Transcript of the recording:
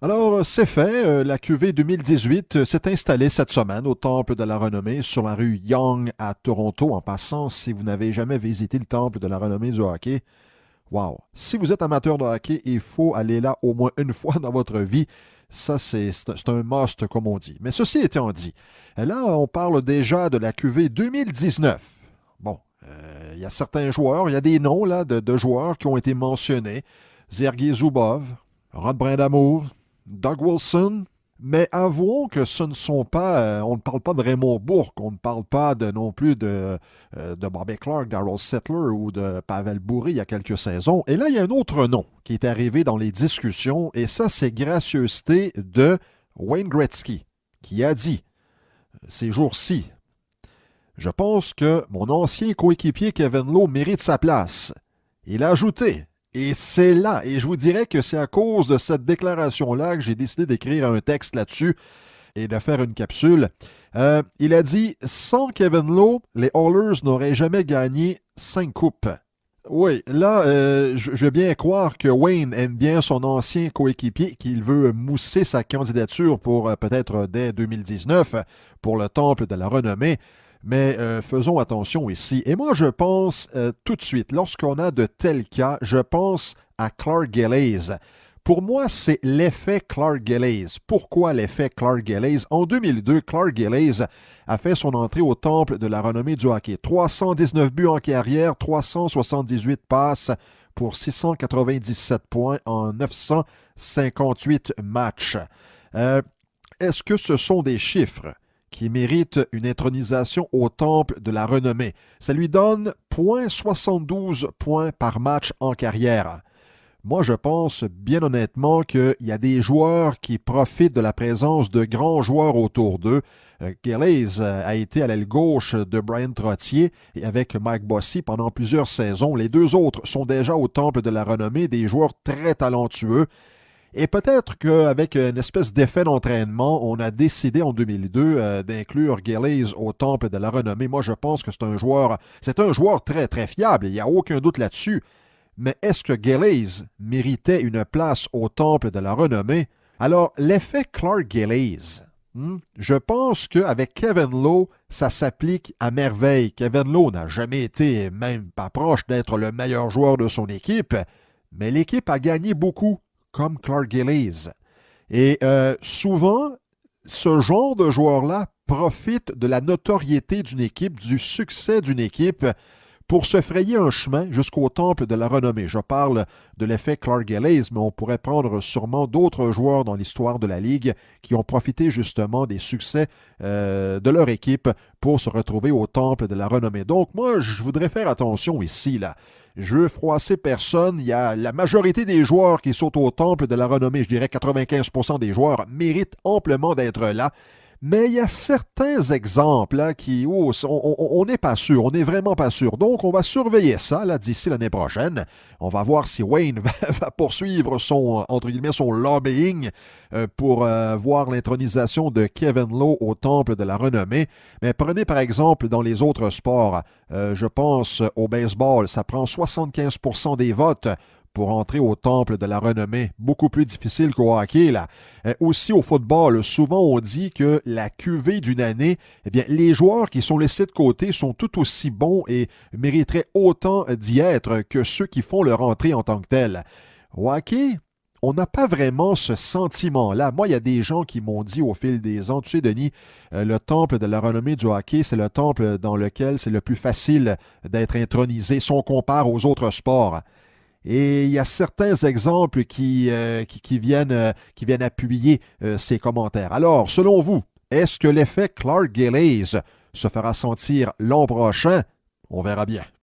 Alors, c'est fait. La QV 2018 s'est installée cette semaine au Temple de la Renommée sur la rue Yonge à Toronto. En passant, si vous n'avez jamais visité le Temple de la Renommée du hockey, wow! Si vous êtes amateur de hockey, il faut aller là au moins une fois dans votre vie. Ça, c'est un must, comme on dit. Mais ceci étant dit, là, on parle déjà de la QV 2019. Bon, il y a certains joueurs, il y a des noms là, de joueurs qui ont été mentionnés. Sergei Zubov, Rod Brindamour, Doug Wilson. Mais avouons que ce ne sont pas, on ne parle pas de Raymond Bourque, on ne parle pas non plus de Bobby Clark, Darryl Settler ou de Pavel Bure il y a quelques saisons. Et là, il y a un autre nom qui est arrivé dans les discussions, et ça, c'est gracieuseté de Wayne Gretzky, qui a dit, ces jours-ci, je pense que mon ancien coéquipier Kevin Lowe mérite sa place. Il a ajouté, et c'est là, et je vous dirais que c'est à cause de cette déclaration-là que j'ai décidé d'écrire un texte là-dessus et de faire une capsule. Il a dit, sans Kevin Lowe, les Oilers n'auraient jamais gagné 5 coupes. Oui, là, je veux bien croire que Wayne aime bien son ancien coéquipier, qu'il veut mousser sa candidature pour peut-être dès 2019 pour le Temple de la Renommée. Mais faisons attention ici. Et moi, je pense tout de suite, lorsqu'on a de tels cas, je pense à Clark Gillies. Pour moi, c'est l'effet Clark Gillies. Pourquoi l'effet Clark Gillies? En 2002, Clark Gillies a fait son entrée au Temple de la Renommée du hockey. 319 buts en carrière, 378 passes pour 697 points en 958 matchs. Est-ce que ce sont des chiffres qui mérite une intronisation au Temple de la Renommée? Ça lui donne 0,72 points par match en carrière. Moi, je pense bien honnêtement qu'il y a des joueurs qui profitent de la présence de grands joueurs autour d'eux. Gillies a été à l'aile gauche de Brian Trottier et avec Mike Bossy pendant plusieurs saisons. Les deux autres sont déjà au Temple de la Renommée, des joueurs très talentueux. Et peut-être qu'avec une espèce d'effet d'entraînement, on a décidé en 2002 d'inclure Gillies au Temple de la Renommée. Moi, je pense que c'est un joueur très, très fiable. Il n'y a aucun doute là-dessus. Mais est-ce que Gillies méritait une place au Temple de la Renommée? Alors, l'effet Clark Gillies, je pense qu'avec Kevin Lowe, ça s'applique à merveille. Kevin Lowe n'a jamais été, même pas proche d'être le meilleur joueur de son équipe, mais l'équipe a gagné beaucoup, comme Clark Gillies. Et souvent, ce genre de joueur-là profite de la notoriété d'une équipe, du succès d'une équipe, pour se frayer un chemin jusqu'au Temple de la Renommée. Je parle de l'effet Clark Gillies, mais on pourrait prendre sûrement d'autres joueurs dans l'histoire de la Ligue qui ont profité justement des succès de leur équipe pour se retrouver au Temple de la Renommée. Donc moi, je voudrais faire attention ici, là. Je veux froisser personne. Il y a la majorité des joueurs qui sont au Temple de la Renommée, je dirais 95% des joueurs, méritent amplement d'être là. Mais il y a certains exemples là, on n'est pas sûr, on n'est vraiment pas sûr. Donc, on va surveiller ça là, d'ici l'année prochaine. On va voir si Wayne va poursuivre son, entre guillemets, son lobbying pour voir l'intronisation de Kevin Lowe au Temple de la Renommée. Mais prenez par exemple dans les autres sports, je pense au baseball, ça prend 75% des votes pour entrer au Temple de la Renommée. Beaucoup plus difficile qu'au hockey, là. Aussi au football, souvent on dit que la QV d'une année, eh bien, les joueurs qui sont laissés de côté sont tout aussi bons et mériteraient autant d'y être que ceux qui font leur entrée en tant que tels. Au hockey, on n'a pas vraiment ce sentiment-là. Moi, il y a des gens qui m'ont dit au fil des ans, tu sais, Denis, le temple de la renommée du hockey, c'est le temple dans lequel c'est le plus facile d'être intronisé si on compare aux autres sports. Et il y a certains exemples qui viennent appuyer ces commentaires. Alors, selon vous, est-ce que l'effet Clark Gillies se fera sentir l'an prochain? On verra bien.